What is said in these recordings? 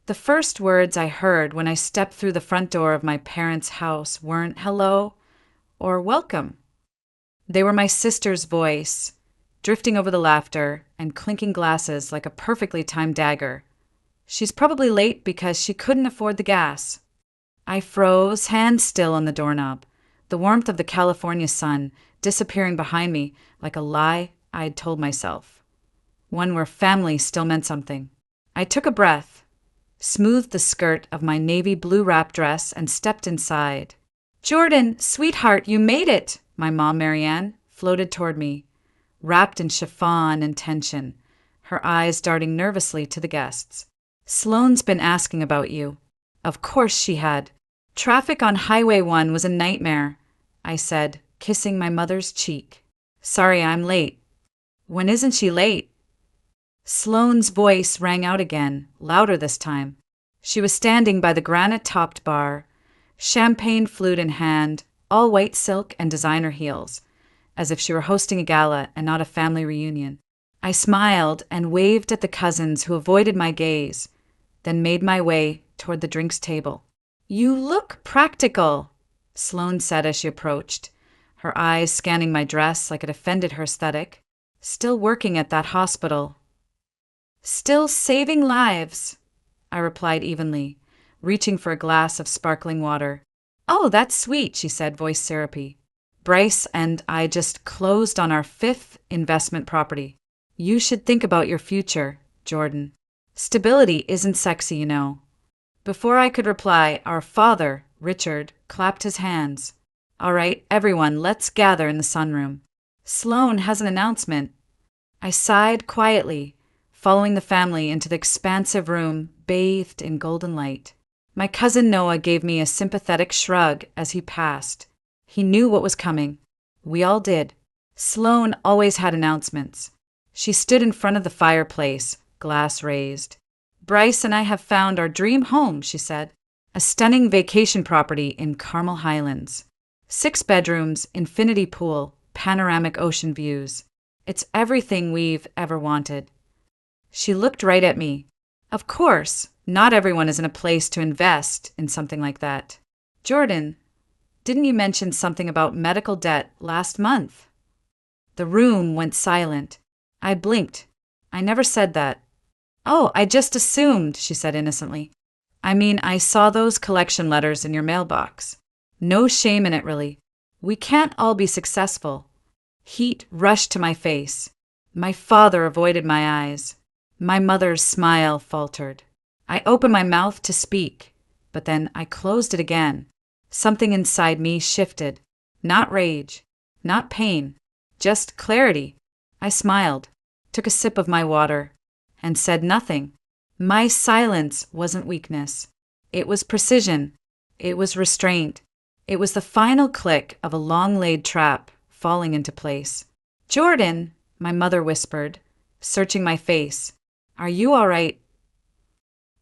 The first words I heard when I stepped through the front door of my parents' house weren't hello or welcome. They were my sister's voice, drifting over the laughter and clinking glasses like a perfectly timed dagger. She's probably late because she couldn't afford the gas. I froze, hands still on the doorknob, the warmth of the California sun disappearing behind me like a lie I'd told myself. One where family still meant something. I took a breath, smoothed the skirt of my navy blue wrap dress, and stepped inside. "Jordan, sweetheart, you made it!" My mom, Marianne, floated toward me, wrapped in chiffon and tension, her eyes darting nervously to the guests. "Sloane's been asking about you." Of course she had. "Traffic on Highway 1 was a nightmare," I said, kissing my mother's cheek. "Sorry I'm late." "When isn't she late?" Sloane's voice rang out again, louder this time. She was standing by the granite-topped bar, champagne flute in hand, all white silk and designer heels, as if she were hosting a gala and not a family reunion. I smiled and waved at the cousins who avoided my gaze, then made my way toward the drinks table. "You look practical," Sloane said as she approached, her eyes scanning my dress like it offended her aesthetic. "Still working at that hospital." "Still saving lives," I replied evenly, reaching for a glass of sparkling water. "Oh, that's sweet," she said, voice syrupy. "Bryce and I just closed on our 5th investment property. You should think about your future, Jordan. Stability isn't sexy, you know." Before I could reply, our father, Richard, clapped his hands. "All right, everyone, let's gather in the sunroom. Sloane has an announcement." I sighed quietly, following the family into the expansive room bathed in golden light. My cousin Noah gave me a sympathetic shrug as he passed. He knew what was coming. We all did. Sloane always had announcements. She stood in front of the fireplace, glass raised. "Bryce and I have found our dream home," she said. "A stunning vacation property in Carmel Highlands. 6 bedrooms, infinity pool, panoramic ocean views. It's everything we've ever wanted." She looked right at me. Of course, not everyone is in a place to invest in something like that. "Jordan, didn't you mention something about medical debt last month?" The room went silent. I blinked. "I never said that." "Oh, I just assumed," she said innocently. "I mean, I saw those collection letters in your mailbox. No shame in it, really. We can't all be successful." Heat rushed to my face. My father avoided my eyes. My mother's smile faltered. I opened my mouth to speak, but then I closed it again. Something inside me shifted. Not rage, not pain, just clarity. I smiled, took a sip of my water, and said nothing. My silence wasn't weakness. It was precision. It was restraint. It was the final click of a long-laid trap falling into place. "Jordan," my mother whispered, searching my face. "Are you all right?"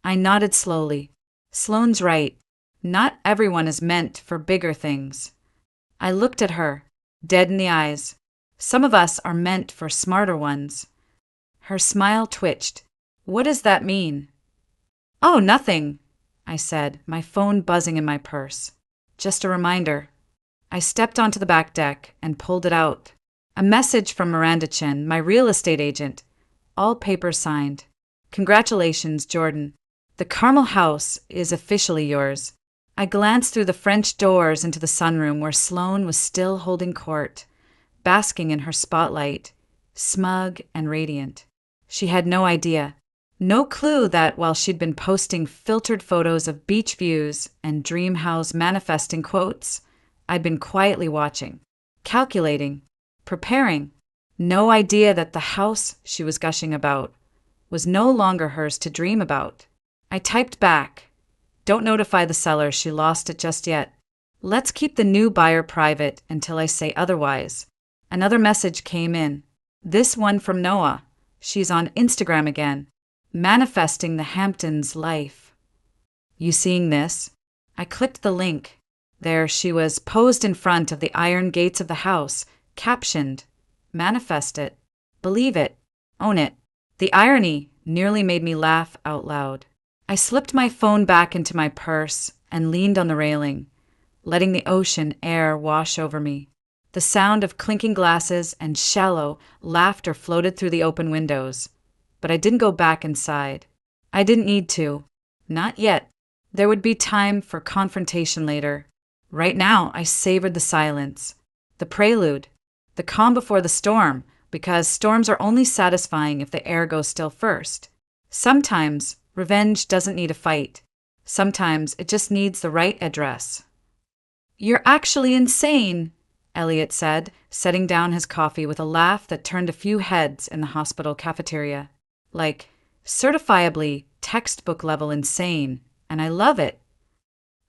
I nodded slowly. Sloane's right. Not everyone is meant for bigger things. I looked at her, dead in the eyes. Some of us are meant for smarter ones. Her smile twitched. "What does that mean?" "Oh, nothing," I said, my phone buzzing in my purse. "Just a reminder." I stepped onto the back deck and pulled it out. A message from Miranda Chin, my real estate agent. All papers signed. "Congratulations, Jordan. The Carmel house is officially yours." I glanced through the French doors into the sunroom where Sloane was still holding court, basking in her spotlight, smug and radiant. She had no idea, no clue that while she'd been posting filtered photos of beach views and dream house manifesting quotes, I'd been quietly watching, calculating, preparing. No idea that the house she was gushing about was no longer hers to dream about. I typed back, "Don't notify the seller she lost it just yet. Let's keep the new buyer private until I say otherwise." Another message came in. This one from Noah. She's on Instagram again, manifesting the Hamptons life. "You seeing this?" I clicked the link. There she was, posed in front of the iron gates of the house, captioned, "Manifest it. Believe it. Own it." The irony nearly made me laugh out loud. I slipped my phone back into my purse and leaned on the railing, letting the ocean air wash over me. The sound of clinking glasses and shallow laughter floated through the open windows, but I didn't go back inside. I didn't need to. Not yet. There would be time for confrontation later. Right now, I savored the silence, the prelude, the calm before the storm, because storms are only satisfying if the air goes still first. Sometimes, revenge doesn't need a fight. Sometimes it just needs the right address. "You're actually insane," Elliot said, setting down his coffee with a laugh that turned a few heads in the hospital cafeteria. Like, certifiably, textbook-level insane, and I love it.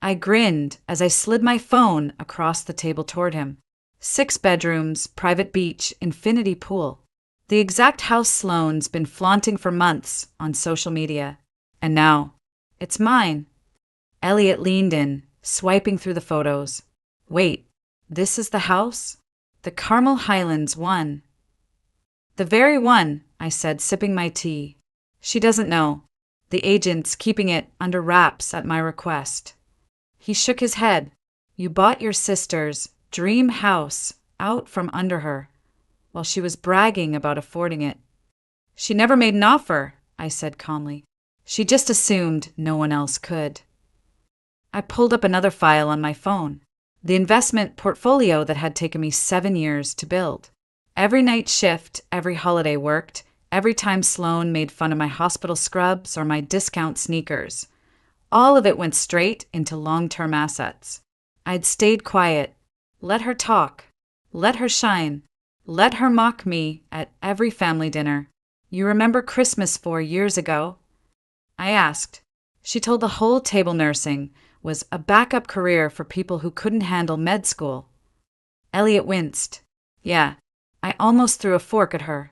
I grinned as I slid my phone across the table toward him. 6 bedrooms, private beach, infinity pool. The exact house Sloane's been flaunting for months on social media. And now, it's mine. Elliot leaned in, swiping through the photos. "Wait, this is the house? The Carmel Highlands one." "The very one," I said, sipping my tea. "She doesn't know. The agent's keeping it under wraps at my request." He shook his head. "You bought your sister's dream house out from under her, while she was bragging about affording it." "She never made an offer," I said calmly. "She just assumed no one else could." I pulled up another file on my phone, the investment portfolio that had taken me 7 years to build. Every night shift, every holiday worked, every time Sloane made fun of my hospital scrubs or my discount sneakers. All of it went straight into long-term assets. I'd stayed quiet, let her talk, let her shine, let her mock me at every family dinner. "You remember Christmas 4 years ago?" I asked. She told the whole table nursing was a backup career for people who couldn't handle med school. Elliot winced. "Yeah, I almost threw a fork at her."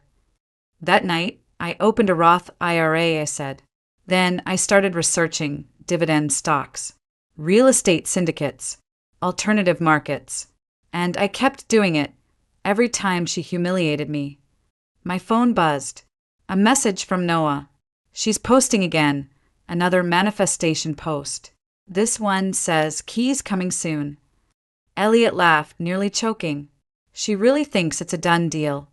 "That night, I opened a Roth IRA," I said. "Then I started researching dividend stocks, real estate syndicates, alternative markets. And I kept doing it every time she humiliated me." My phone buzzed. A message from Noah. "She's posting again. Another manifestation post. This one says keys coming soon." Elliot laughed, nearly choking. "She really thinks it's a done deal."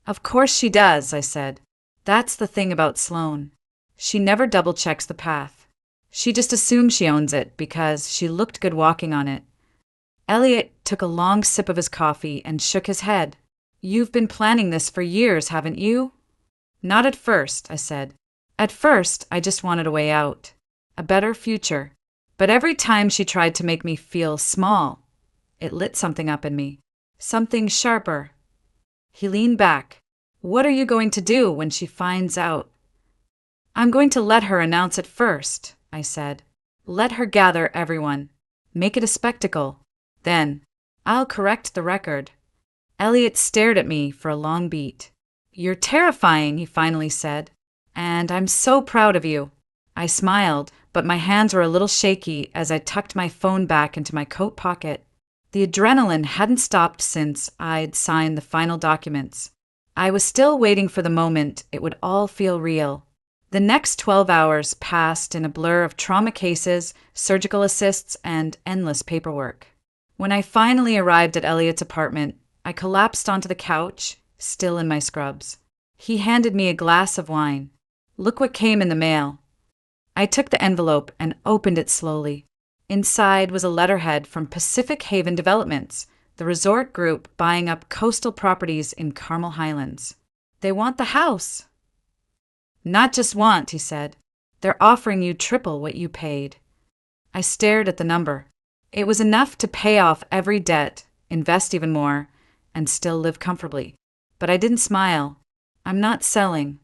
"Of course she does," I said. "That's the thing about Sloane. She never double-checks the path. She just assumes she owns it because she looked good walking on it." Elliot took a long sip of his coffee and shook his head. "You've been planning this for years, haven't you?" "Not at first," I said. "At first, I just wanted a way out. A better future. But every time she tried to make me feel small, it lit something up in me. Something sharper." He leaned back. "What are you going to do when she finds out?" "I'm going to let her announce it first," I said. "Let her gather everyone. Make it a spectacle. Then, I'll correct the record." Elliot stared at me for a long beat. "You're terrifying," he finally said. "And I'm so proud of you." I smiled, but my hands were a little shaky as I tucked my phone back into my coat pocket. The adrenaline hadn't stopped since I'd signed the final documents. I was still waiting for the moment it would all feel real. The next 12 hours passed in a blur of trauma cases, surgical assists, and endless paperwork. When I finally arrived at Elliot's apartment, I collapsed onto the couch, still in my scrubs. He handed me a glass of wine. "Look what came in the mail." I took the envelope and opened it slowly. Inside was a letterhead from Pacific Haven Developments, the resort group buying up coastal properties in Carmel Highlands. "They want the house." "Not just want," he said. "They're offering you triple what you paid." I stared at the number. It was enough to pay off every debt, invest even more, and still live comfortably. But I didn't smile. "I'm not selling."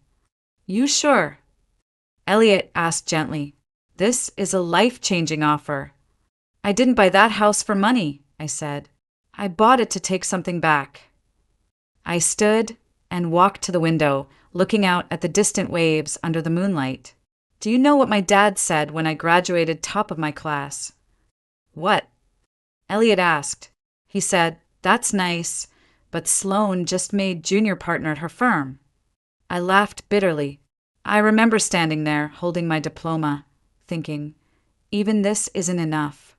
"You sure?" Elliot asked gently. "This is a life-changing offer." "I didn't buy that house for money," I said. "I bought it to take something back." I stood and walked to the window, looking out at the distant waves under the moonlight. "Do you know what my dad said when I graduated top of my class?" "What?" Elliot asked. He said, "That's nice, but Sloane just made junior partner at her firm." I laughed bitterly. I remember standing there, holding my diploma, thinking, even this isn't enough.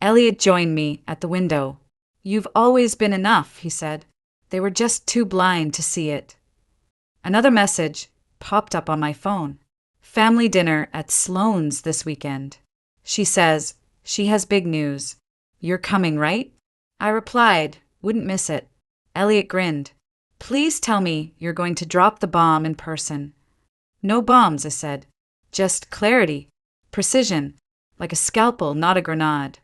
Elliot joined me at the window. "You've always been enough," he said. "They were just too blind to see it." Another message popped up on my phone. "Family dinner at Sloane's this weekend. She says she has big news. You're coming, right?" I replied, "Wouldn't miss it." Elliot grinned. "Please tell me you're going to drop the bomb in person." "No bombs," I said. "Just clarity, precision, like a scalpel, not a grenade."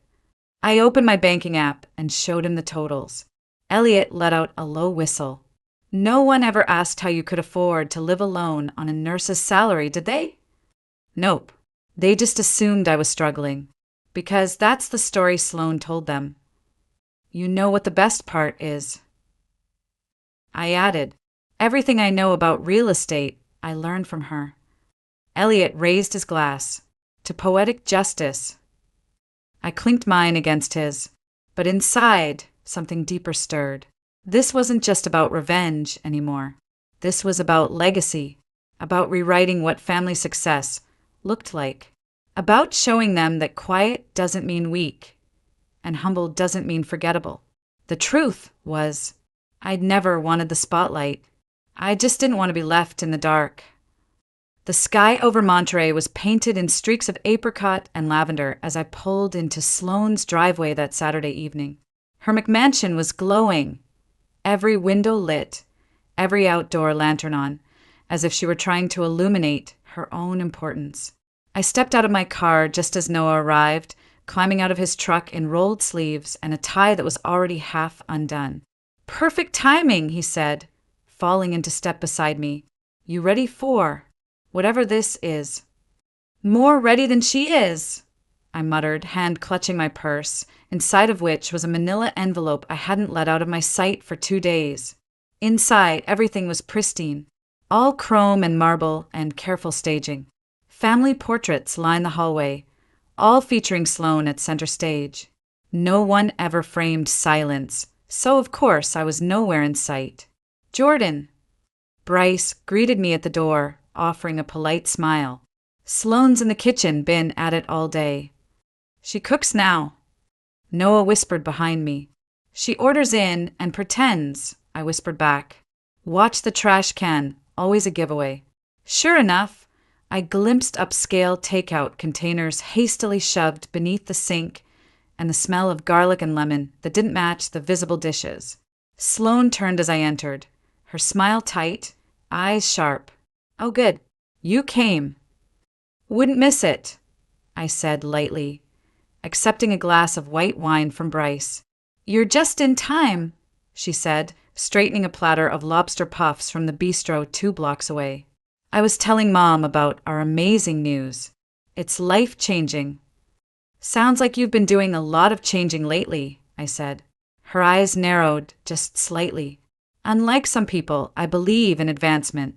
I opened my banking app and showed him the totals. Elliot let out a low whistle. "No one ever asked how you could afford to live alone on a nurse's salary, did they?" "Nope. They just assumed I was struggling. Because that's the story Sloane told them." "You know what the best part is?" I added, "Everything I know about real estate, I learned from her." Elliot raised his glass. "To poetic justice." I clinked mine against his, but inside, something deeper stirred. This wasn't just about revenge anymore. This was about legacy, about rewriting what family success looked like, about showing them that quiet doesn't mean weak, and humble doesn't mean forgettable. The truth was, I'd never wanted the spotlight. I just didn't want to be left in the dark. The sky over Monterey was painted in streaks of apricot and lavender as I pulled into Sloane's driveway that Saturday evening. Her McMansion was glowing, every window lit, every outdoor lantern on, as if she were trying to illuminate her own importance. I stepped out of my car just as Noah arrived, climbing out of his truck in rolled sleeves and a tie that was already half undone. "Perfect timing," he said, falling into step beside me. "You ready for whatever this is?" "More ready than she is," I muttered, hand clutching my purse, inside of which was a manila envelope I hadn't let out of my sight for 2 days. Inside, everything was pristine, all chrome and marble and careful staging. Family portraits lined the hallway, all featuring Sloane at center stage. No one ever framed silence, so of course I was nowhere in sight. "Jordan." Bryce greeted me at the door, offering a polite smile. "Sloane's in the kitchen, been at it all day." "She cooks now." Noah whispered behind me. "She orders in and pretends," I whispered back. "Watch the trash can, always a giveaway." Sure enough, I glimpsed upscale takeout containers hastily shoved beneath the sink and the smell of garlic and lemon that didn't match the visible dishes. Sloane turned as I entered, her smile tight, eyes sharp. "Oh, good. You came." "Wouldn't miss it," I said lightly, accepting a glass of white wine from Bryce. "You're just in time," she said, straightening a platter of lobster puffs from the bistro 2 blocks away. "I was telling Mom about our amazing news. It's life-changing." "Sounds like you've been doing a lot of changing lately," I said. Her eyes narrowed just slightly. "Unlike some people, I believe in advancement."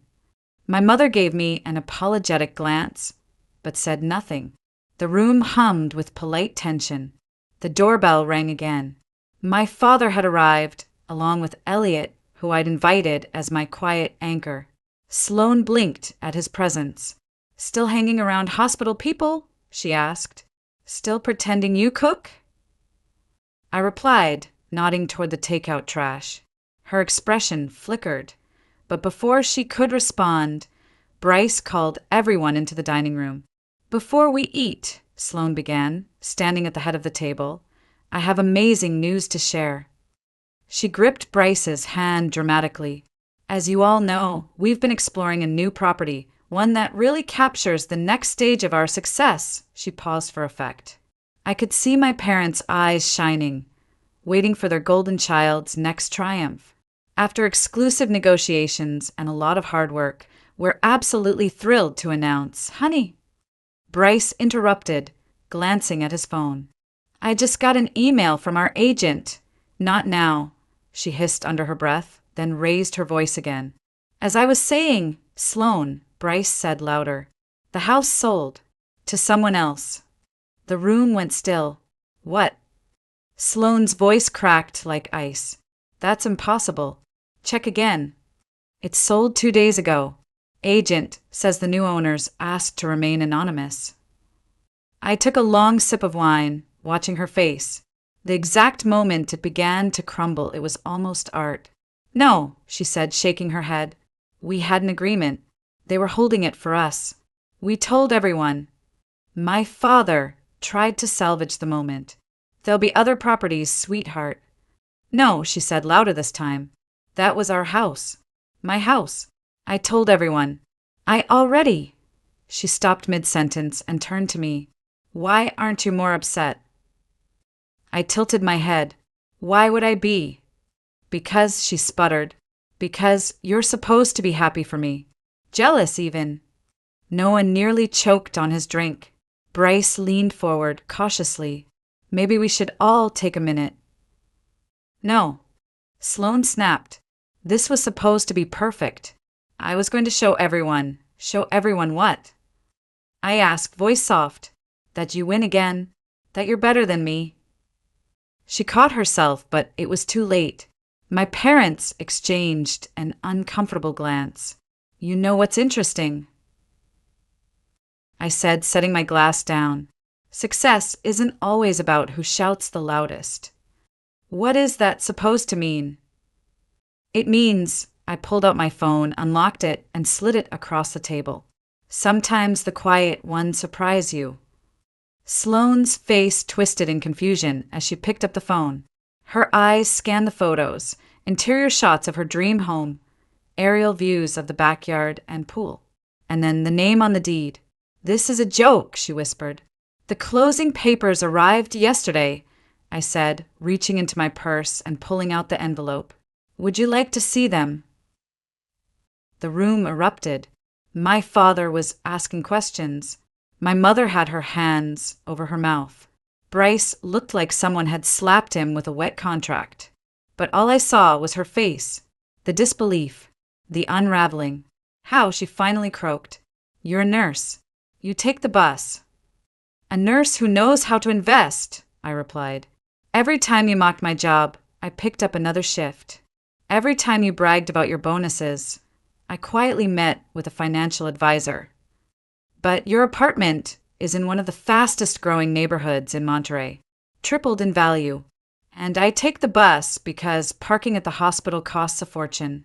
My mother gave me an apologetic glance, but said nothing. The room hummed with polite tension. The doorbell rang again. My father had arrived, along with Elliot, who I'd invited as my quiet anchor. Sloane blinked at his presence. "Still hanging around hospital people?" she asked. "Still pretending you cook?" I replied, nodding toward the takeout trash. Her expression flickered, but before she could respond, Bryce called everyone into the dining room. "Before we eat," Sloane began, standing at the head of the table, "I have amazing news to share." She gripped Bryce's hand dramatically. "As you all know, we've been exploring a new property, one that really captures the next stage of our success." She paused for effect. I could see my parents' eyes shining, waiting for their golden child's next triumph. After exclusive negotiations and a lot of hard work, we're absolutely thrilled to announce, "Honey." Bryce interrupted, glancing at his phone. "I just got an email from our agent." "Not now," she hissed under her breath, then raised her voice again. "As I was saying, Sloane," Bryce said louder. "The house sold. To someone else." The room went still. "What?" Sloane's voice cracked like ice. "That's impossible. Check again." "It sold 2 days ago. Agent says the new owners asked to remain anonymous." I took a long sip of wine, watching her face. The exact moment it began to crumble, it was almost art. No, she said, shaking her head. We had an agreement. They were holding it for us. We told everyone. My father tried to salvage the moment. There'll be other properties, sweetheart. No, she said louder this time. That was our house. My house. I told everyone. I already. She stopped mid-sentence and turned to me. Why aren't you more upset? I tilted my head. Why would I be? Because, she sputtered. Because you're supposed to be happy for me. Jealous, even. Noah nearly choked on his drink. Bryce leaned forward, cautiously. Maybe we should all take a minute. No. Sloane snapped. This was supposed to be perfect. I was going to show everyone. Show everyone what? I asked, voice soft. That you win again. That you're better than me. She caught herself, but it was too late. My parents exchanged an uncomfortable glance. You know what's interesting? I said, setting my glass down. Success isn't always about who shouts the loudest. What is that supposed to mean? It means, I pulled out my phone, unlocked it, and slid it across the table. Sometimes the quiet ones surprise you. Sloane's face twisted in confusion as she picked up the phone. Her eyes scanned the photos, interior shots of her dream home, aerial views of the backyard and pool. And then the name on the deed. This is a joke, she whispered. The closing papers arrived yesterday, I said, reaching into my purse and pulling out the envelope. Would you like to see them? The room erupted. My father was asking questions. My mother had her hands over her mouth. Bryce looked like someone had slapped him with a wet contract. But all I saw was her face, the disbelief, the unraveling. How, she finally croaked. You're a nurse. You take the bus. A nurse who knows how to invest, I replied. Every time you mocked my job, I picked up another shift. Every time you bragged about your bonuses, I quietly met with a financial advisor. But your apartment is in one of the fastest growing neighborhoods in Monterey, tripled in value. And I take the bus because parking at the hospital costs a fortune.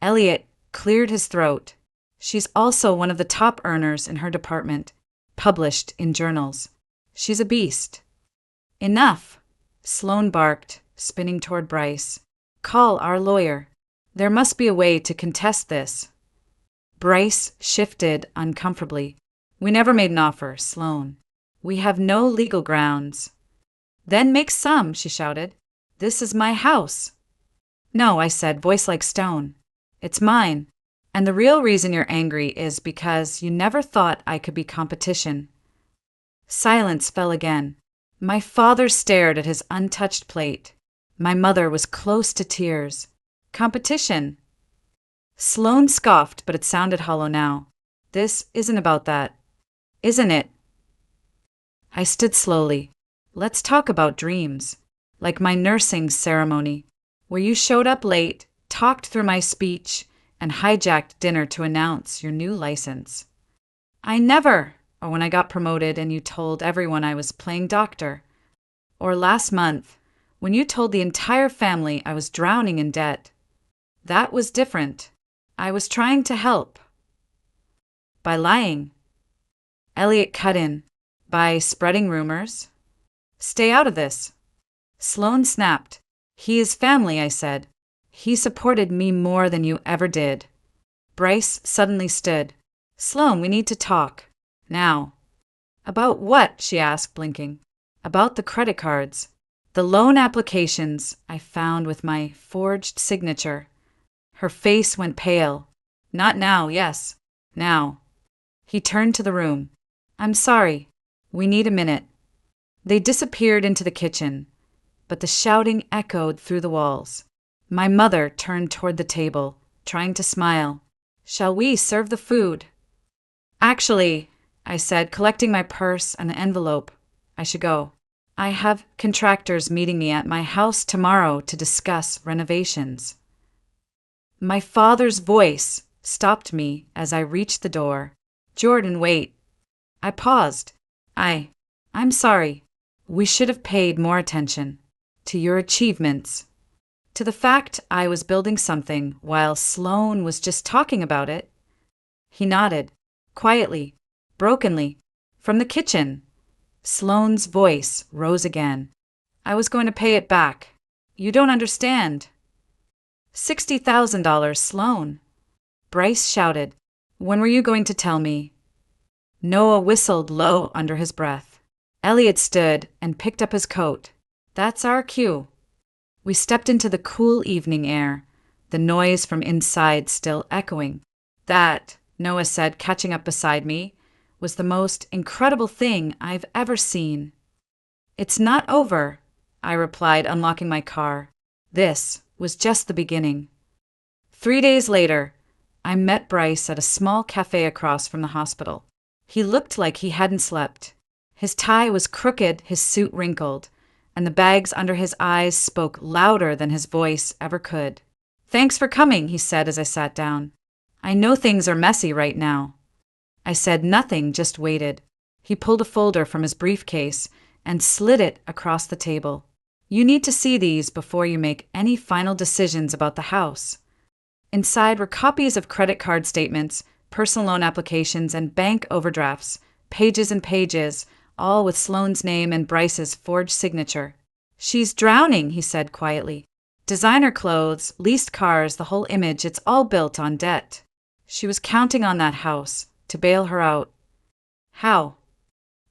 Elliot cleared his throat. She's also one of the top earners in her department, published in journals. She's a beast. Enough, Sloane barked, spinning toward Bryce. Call our lawyer. There must be a way to contest this. Bryce shifted uncomfortably. We never made an offer, Sloane. We have no legal grounds. Then make some, she shouted. This is my house. No, I said, voice like stone. It's mine. And the real reason you're angry is because you never thought I could be competition. Silence fell again. My father stared at his untouched plate. My mother was close to tears. Competition. Sloane scoffed, but it sounded hollow now. This isn't about that. Isn't it? I stood slowly. Let's talk about dreams. Like my nursing ceremony, where you showed up late, talked through my speech, and hijacked dinner to announce your new license. Or when I got promoted and you told everyone I was playing doctor. Or last month, when you told the entire family I was drowning in debt. That was different. I was trying to help. By lying. Elliot cut in. By spreading rumors. Stay out of this. Sloane snapped. He is family, I said. He supported me more than you ever did. Bryce suddenly stood. Sloane, we need to talk. Now. About what? She asked, blinking. About the credit cards. The loan applications I found with my forged signature. Her face went pale. Not now, yes. Now. He turned to the room. I'm sorry. We need a minute. They disappeared into the kitchen, but the shouting echoed through the walls. My mother turned toward the table, trying to smile. Shall we serve the food? Actually, I said, collecting my purse and the envelope. I should go. I have contractors meeting me at my house tomorrow to discuss renovations. My father's voice stopped me as I reached the door. Jordan, wait. I paused. I'm sorry. We should have paid more attention to your achievements, to the fact I was building something while Sloane was just talking about it. He nodded, quietly, brokenly, from the kitchen. Sloane's voice rose again. I was going to pay it back. You don't understand. $60,000, Sloane. Bryce shouted. When were you going to tell me? Noah whistled low under his breath. Elliot stood and picked up his coat. That's our cue. We stepped into the cool evening air, the noise from inside still echoing. That, Noah said, catching up beside me, was the most incredible thing I've ever seen. It's not over, I replied, unlocking my car. This was just the beginning. 3 days later, I met Bryce at a small cafe across from the hospital. He looked like he hadn't slept. His tie was crooked, his suit wrinkled, and the bags under his eyes spoke louder than his voice ever could. Thanks for coming, he said as I sat down. I know things are messy right now. I said nothing, just waited. He pulled a folder from his briefcase and slid it across the table. You need to see these before you make any final decisions about the house. Inside were copies of credit card statements, personal loan applications, and bank overdrafts, pages and pages, all with Sloane's name and Bryce's forged signature. She's drowning, he said quietly. Designer clothes, leased cars, the whole image, it's all built on debt. She was counting on that house to bail her out. How?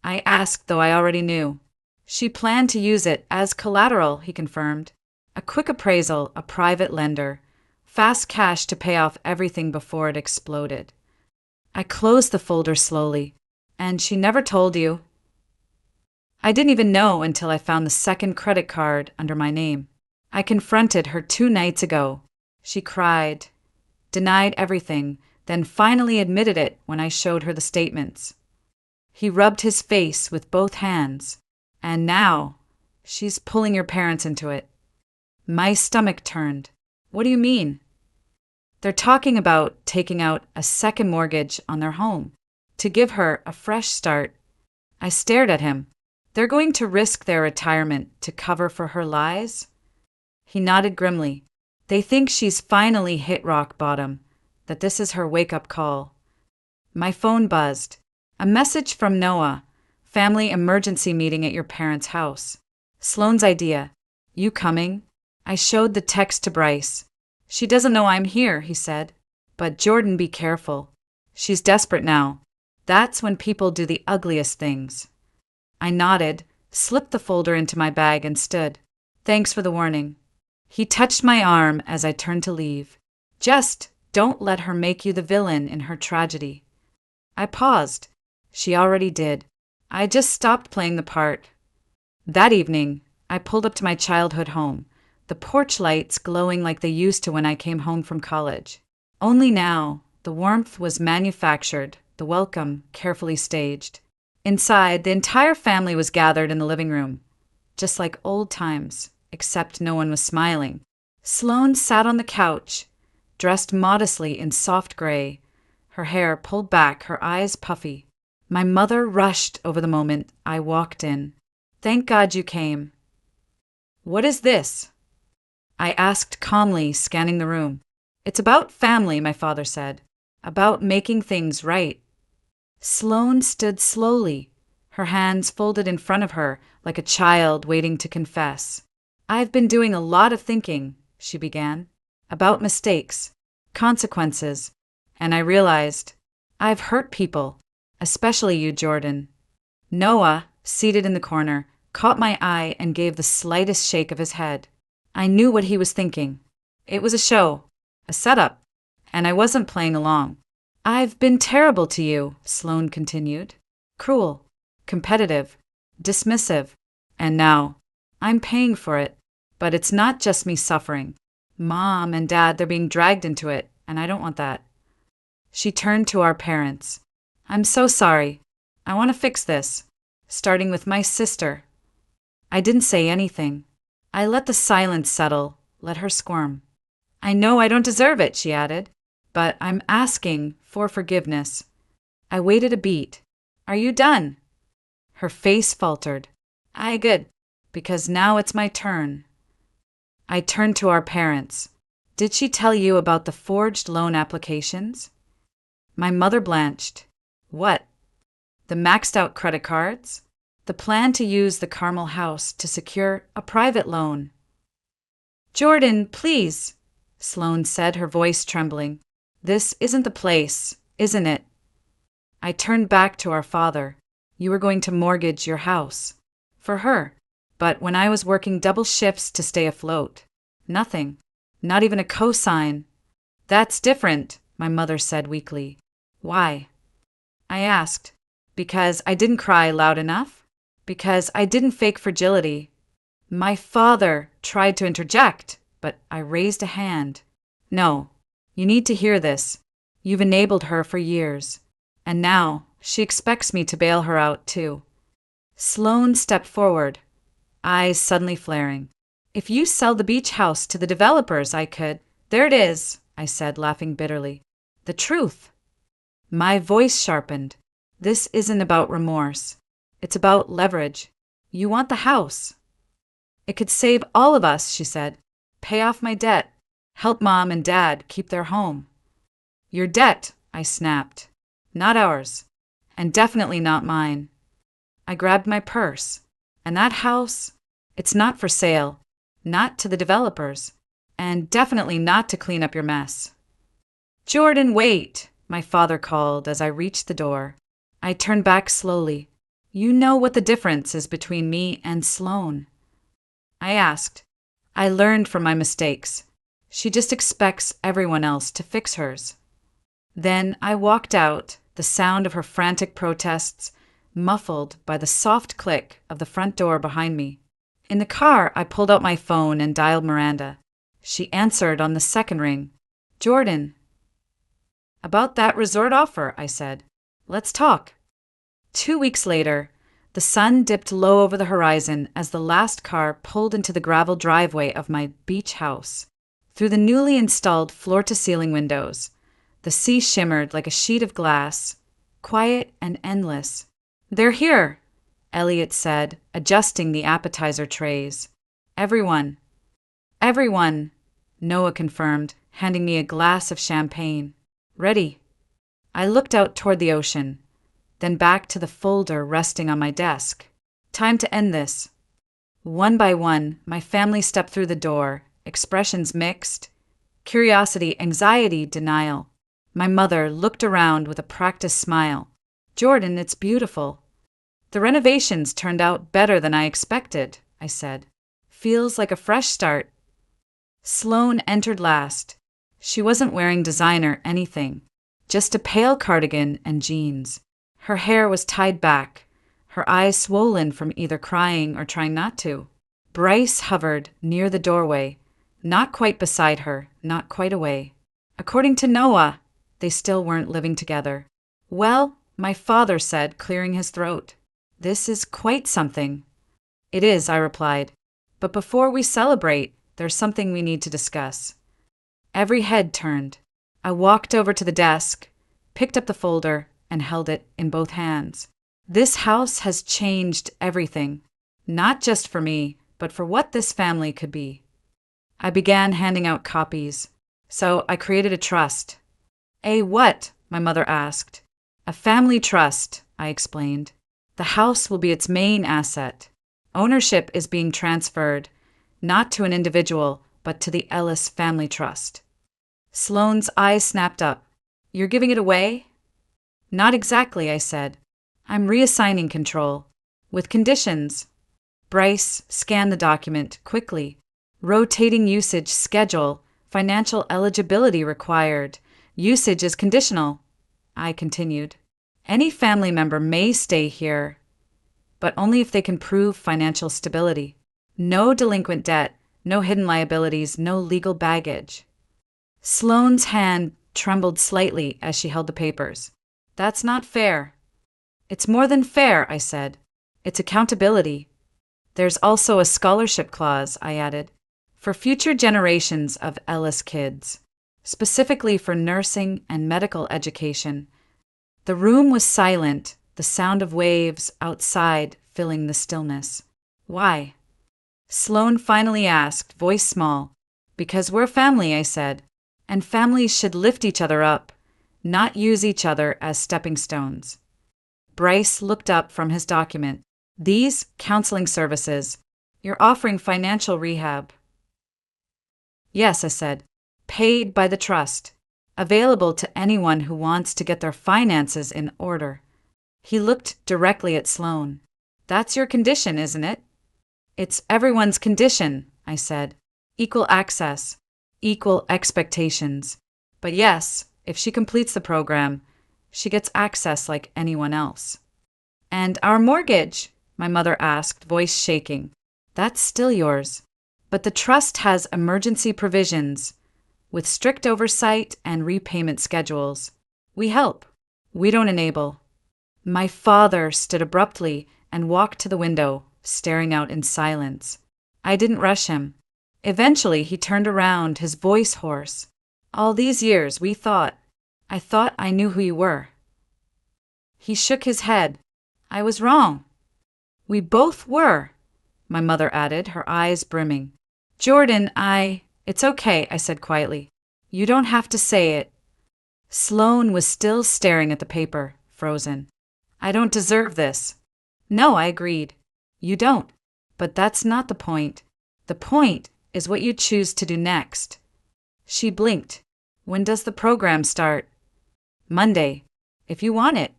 I asked, though I already knew. She planned to use it as collateral, he confirmed. A quick appraisal, a private lender, fast cash to pay off everything before it exploded. I closed the folder slowly. And she never told you? I didn't even know until I found the second credit card under my name. I confronted her 2 nights ago. She cried, denied everything, then finally admitted it when I showed her the statements. He rubbed his face with both hands. And now, she's pulling your parents into it. My stomach turned. What do you mean? They're talking about taking out a second mortgage on their home to give her a fresh start. I stared at him. They're going to risk their retirement to cover for her lies? He nodded grimly. They think she's finally hit rock bottom, that this is her wake-up call. My phone buzzed. A message from Noah. Family emergency meeting at your parents' house. Sloane's idea. You coming? I showed the text to Bryce. She doesn't know I'm here, he said. But Jordan, be careful. She's desperate now. That's when people do the ugliest things. I nodded, slipped the folder into my bag, and stood. Thanks for the warning. He touched my arm as I turned to leave. Just don't let her make you the villain in her tragedy. I paused. She already did. I just stopped playing the part. That evening, I pulled up to my childhood home, the porch lights glowing like they used to when I came home from college. Only now, the warmth was manufactured, the welcome carefully staged. Inside, the entire family was gathered in the living room, just like old times, except no one was smiling. Sloane sat on the couch, dressed modestly in soft gray, her hair pulled back, her eyes puffy. My mother rushed over the moment I walked in. Thank God you came. What is this? I asked calmly, scanning the room. It's about family, my father said. About making things right. Sloane stood slowly, her hands folded in front of her like a child waiting to confess. I've been doing a lot of thinking, she began, about mistakes, consequences, and I realized I've hurt people, especially you, Jordan. Noah, seated in the corner, caught my eye and gave the slightest shake of his head. I knew what he was thinking. It was a show, a setup, and I wasn't playing along. I've been terrible to you, Sloane continued. Cruel, competitive, dismissive, and now I'm paying for it. But it's not just me suffering. Mom and Dad, they're being dragged into it, and I don't want that. She turned to our parents. I'm so sorry. I want to fix this, starting with my sister. I didn't say anything. I let the silence settle, let her squirm. I know I don't deserve it, she added, but I'm asking for forgiveness. I waited a beat. Are you done? Her face faltered. Good, because now it's my turn. I turned to our parents. Did she tell you about the forged loan applications? My mother blanched. What? The maxed out credit cards? The plan to use the Carmel house to secure a private loan. Jordan, please, Sloane said, her voice trembling. This isn't the place, isn't it? I turned back to our father. You were going to mortgage your house. For her. But when I was working double shifts to stay afloat. Nothing. Not even a cosign. That's different, my mother said weakly. Why? I asked. Because I didn't cry loud enough? Because I didn't fake fragility? My father tried to interject, but I raised a hand. No, you need to hear this. You've enabled her for years. And now she expects me to bail her out too. Sloane stepped forward, eyes suddenly flaring. If you sell the beach house to the developers, I could. There it is, I said, laughing bitterly. The truth. My voice sharpened. This isn't about remorse. It's about leverage. You want the house. It could save all of us, she said. Pay off my debt. Help Mom and Dad keep their home. Your debt, I snapped. Not ours. And definitely not mine. I grabbed my purse. And that house, it's not for sale. Not to the developers. And definitely not to clean up your mess. Jordan, wait, my father called as I reached the door. I turned back slowly. You know what the difference is between me and Sloane? I asked. I learned from my mistakes. She just expects everyone else to fix hers. Then I walked out, the sound of her frantic protests muffled by the soft click of the front door behind me. In the car, I pulled out my phone and dialed Miranda. She answered on the second ring. Jordan. About that resort offer, I said. Let's talk. 2 weeks later, the sun dipped low over the horizon as the last car pulled into the gravel driveway of my beach house. Through the newly installed floor-to-ceiling windows, the sea shimmered like a sheet of glass, quiet and endless. They're here, Elliot said, adjusting the appetizer trays. Everyone, Noah confirmed, handing me a glass of champagne. Ready. I looked out toward the ocean, then back to the folder resting on my desk. Time to end this. One by one, my family stepped through the door, expressions mixed. Curiosity, anxiety, denial. My mother looked around with a practiced smile. Jordan, it's beautiful. The renovations turned out better than I expected, I said. Feels like a fresh start. Sloane entered last. She wasn't wearing designer anything, just a pale cardigan and jeans. Her hair was tied back, her eyes swollen from either crying or trying not to. Bryce hovered near the doorway, not quite beside her, not quite away. According to Noah, they still weren't living together. Well, my father said, clearing his throat. This is quite something. It is, I replied. But before we celebrate, there's something we need to discuss. Every head turned. I walked over to the desk, picked up the folder, and held it in both hands. This house has changed everything, not just for me, but for what this family could be. I began handing out copies. So I created a trust. A what? My mother asked. A family trust, I explained. The house will be its main asset. Ownership is being transferred, not to an individual, but to the Ellis Family Trust. Sloane's eyes snapped up. You're giving it away? Not exactly, I said. I'm reassigning control. With conditions. Bryce scanned the document quickly. Rotating usage schedule. Financial eligibility required. Usage is conditional. I continued. Any family member may stay here, but only if they can prove financial stability. No delinquent debt, no hidden liabilities, no legal baggage. Sloane's hand trembled slightly as she held the papers. That's not fair. It's more than fair, I said. It's accountability. There's also a scholarship clause, I added, for future generations of Ellis kids, specifically for nursing and medical education. The room was silent, the sound of waves outside filling the stillness. Why? Sloane finally asked, voice small. Because we're family, I said, and families should lift each other up, not use each other as stepping stones. Bryce looked up from his document. These counseling services, you're offering financial rehab. Yes, I said, paid by the trust, available to anyone who wants to get their finances in order. He looked directly at Sloane. That's your condition, isn't it? It's everyone's condition, I said. Equal access, equal expectations. But yes, if she completes the program, she gets access like anyone else. And our mortgage? My mother asked, voice shaking. That's still yours. But the trust has emergency provisions, with strict oversight and repayment schedules. We help. We don't enable. My father stood abruptly and walked to the window, staring out in silence. I didn't rush him. Eventually, he turned around, his voice hoarse. All these years, I thought I knew who you were. He shook his head. I was wrong. We both were, my mother added, her eyes brimming. Jordan, It's okay, I said quietly. You don't have to say it. Sloane was still staring at the paper, frozen. I don't deserve this. No, I agreed. You don't. But that's not the point. The point is what you choose to do next. She blinked. When does the program start? Monday, if you want it.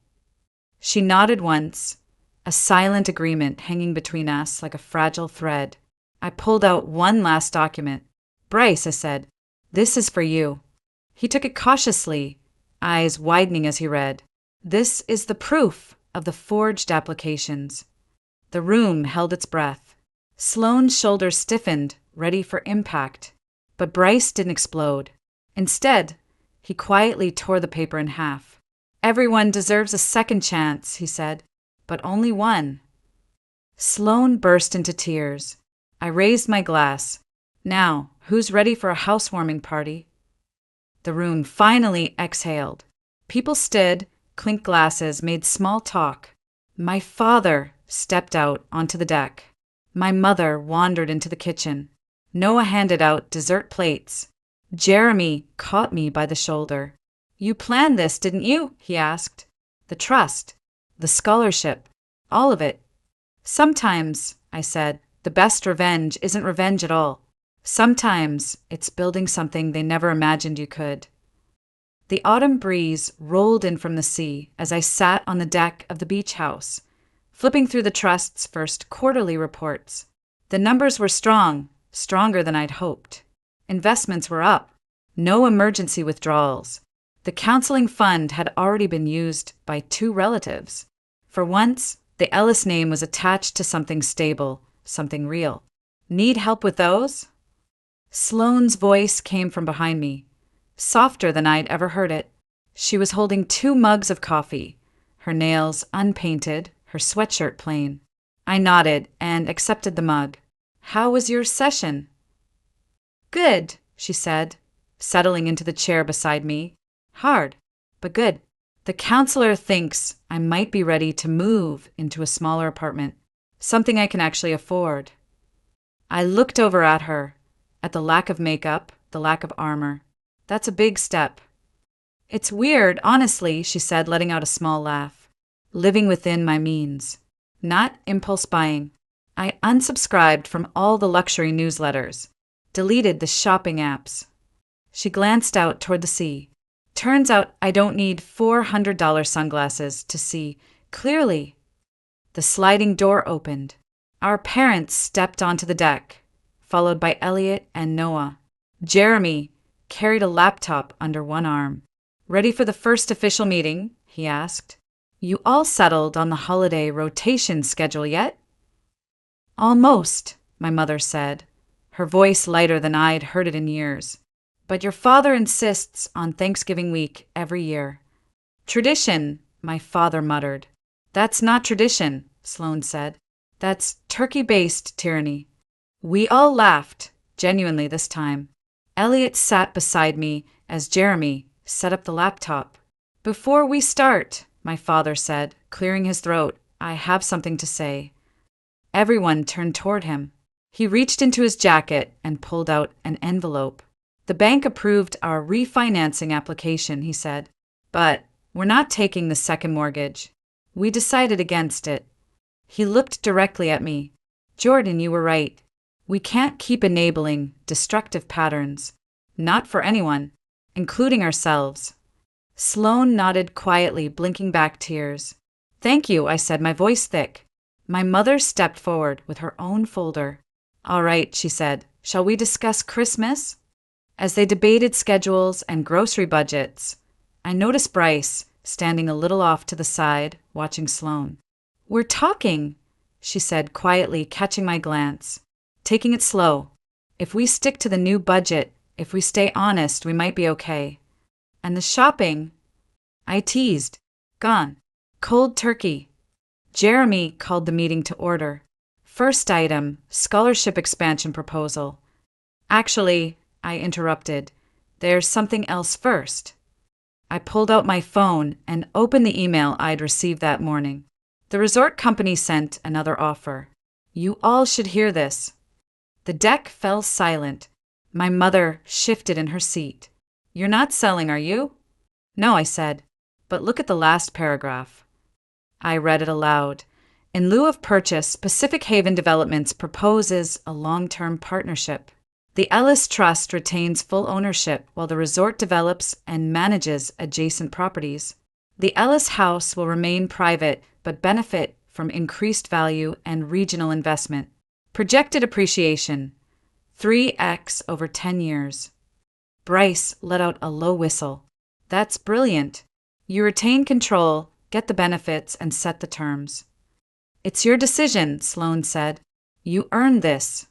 She nodded once, a silent agreement hanging between us like a fragile thread. I pulled out one last document. Bryce, I said, this is for you. He took it cautiously, eyes widening as he read. This is the proof of the forged applications. The room held its breath. Sloane's shoulders stiffened, ready for impact. But Bryce didn't explode. Instead, he quietly tore the paper in half. Everyone deserves a second chance, he said, but only one. Sloane burst into tears. I raised my glass. Now, who's ready for a housewarming party? The room finally exhaled. People stood, clinked glasses, made small talk. My father stepped out onto the deck. My mother wandered into the kitchen. Noah handed out dessert plates. Jeremy caught me by the shoulder. You planned this, didn't you? He asked. The trust, the scholarship, all of it. Sometimes, I said, the best revenge isn't revenge at all. Sometimes it's building something they never imagined you could. The autumn breeze rolled in from the sea as I sat on the deck of the beach house, flipping through the trust's first quarterly reports. The numbers were strong, stronger than I'd hoped. Investments were up. No emergency withdrawals. The counseling fund had already been used by 2 relatives. For once, the Ellis name was attached to something stable, something real. Need help with those? Sloane's voice came from behind me, softer than I'd ever heard it. She was holding 2 mugs of coffee, her nails unpainted, her sweatshirt plain. I nodded and accepted the mug. How was your session? Good, she said, settling into the chair beside me. Hard, but good. The counselor thinks I might be ready to move into a smaller apartment, something I can actually afford. I looked over at her, at the lack of makeup, the lack of armor. That's a big step. It's weird, honestly, she said, letting out a small laugh. Living within my means. Not impulse buying. I unsubscribed from all the luxury newsletters, deleted the shopping apps. She glanced out toward the sea. Turns out I don't need $400 sunglasses to see clearly. The sliding door opened. Our parents stepped onto the deck, followed by Elliot and Noah. Jeremy carried a laptop under one arm. Ready for the first official meeting? He asked. You all settled on the holiday rotation schedule yet? Almost, my mother said, her voice lighter than I'd heard it in years. But your father insists on Thanksgiving week every year. Tradition, my father muttered. That's not tradition, Sloane said. That's turkey-based tyranny. We all laughed, genuinely this time. Elliot sat beside me as Jeremy set up the laptop. Before we start, my father said, clearing his throat. I have something to say. Everyone turned toward him. He reached into his jacket and pulled out an envelope. The bank approved our refinancing application, he said. But we're not taking the second mortgage. We decided against it. He looked directly at me. Jordan, you were right. We can't keep enabling destructive patterns. Not for anyone, including ourselves. Sloane nodded quietly, blinking back tears. Thank you, I said, my voice thick. My mother stepped forward with her own folder. All right, she said. Shall we discuss Christmas? As they debated schedules and grocery budgets, I noticed Bryce standing a little off to the side, watching Sloane. We're talking, she said quietly, catching my glance. Taking it slow. If we stick to the new budget, if we stay honest, we might be okay. And the shopping, I teased. Gone. Cold turkey. Jeremy called the meeting to order. First item, scholarship expansion proposal. Actually, I interrupted. There's something else first. I pulled out my phone and opened the email I'd received that morning. The resort company sent another offer. You all should hear this. The deck fell silent. My mother shifted in her seat. You're not selling, are you? No, I said. But look at the last paragraph. I read it aloud. In lieu of purchase, Pacific Haven Developments proposes a long-term partnership. The Ellis Trust retains full ownership while the resort develops and manages adjacent properties. The Ellis House will remain private but benefit from increased value and regional investment. Projected appreciation, 3x over 10 years. Bryce let out a low whistle. That's brilliant. You retain control, get the benefits, and set the terms. It's your decision, Sloane said. You earned this.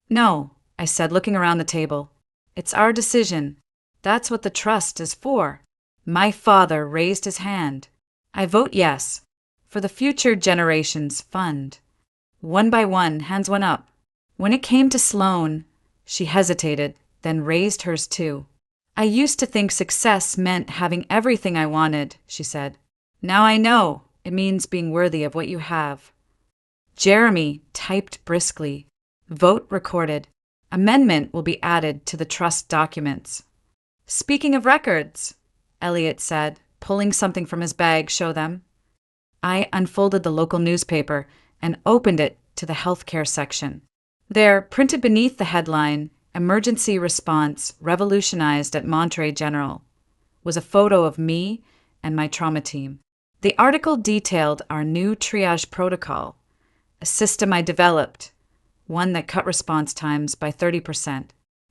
No, I said, looking around the table. It's our decision. That's what the trust is for. My father raised his hand. I vote yes. For the future generations fund. One by one, hands went up. When it came to Sloane, she hesitated, then raised hers too. I used to think success meant having everything I wanted, she said. Now I know it means being worthy of what you have. Jeremy typed briskly. Vote recorded. Amendment will be added to the trust documents. Speaking of records, Elliot said, pulling something from his bag, show them. I unfolded the local newspaper and opened it to the healthcare section. There, printed beneath the headline, Emergency Response Revolutionized at Monterey General, was a photo of me and my trauma team. The article detailed our new triage protocol, a system I developed, one that cut response times by 30%.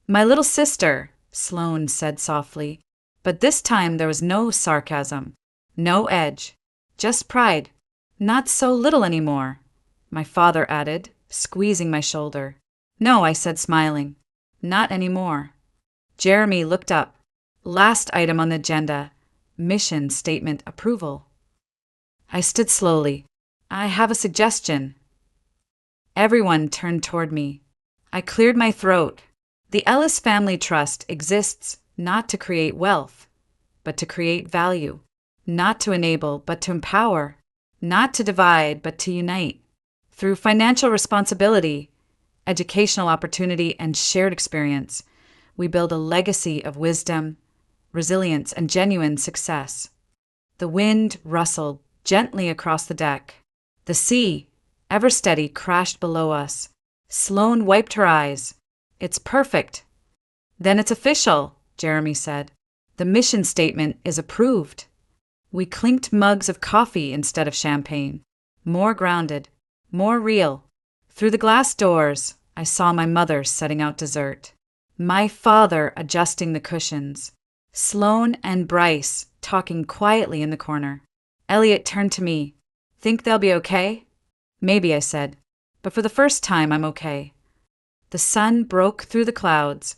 My little sister, Sloane said softly, but this time there was no sarcasm, no edge, just pride. Not so little anymore, my father added, squeezing my shoulder. No, I said, smiling. Not anymore. Jeremy looked up. Last item on the agenda, mission statement approval. I stood slowly. I have a suggestion. Everyone turned toward me. I cleared my throat. The Ellis Family Trust exists not to create wealth, but to create value. Not to enable, but to empower. Not to divide, but to unite. Through financial responsibility, educational opportunity, and shared experience, we build a legacy of wisdom, resilience, and genuine success. The wind rustled gently across the deck. The sea, ever steady, crashed below us. Sloane wiped her eyes. It's perfect. Then it's official, Jeremy said. The mission statement is approved. We clinked mugs of coffee instead of champagne. More grounded, more real. Through the glass doors, I saw my mother setting out dessert. My father adjusting the cushions. Sloane and Bryce talking quietly in the corner. Elliot turned to me. Think they'll be okay? Maybe, I said. But for the first time, I'm okay. The sun broke through the clouds,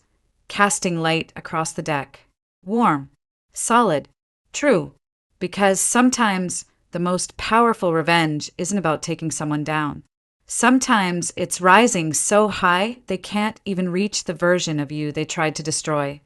casting light across the deck. Warm, solid, true. Because sometimes the most powerful revenge isn't about taking someone down. Sometimes it's rising so high they can't even reach the version of you they tried to destroy.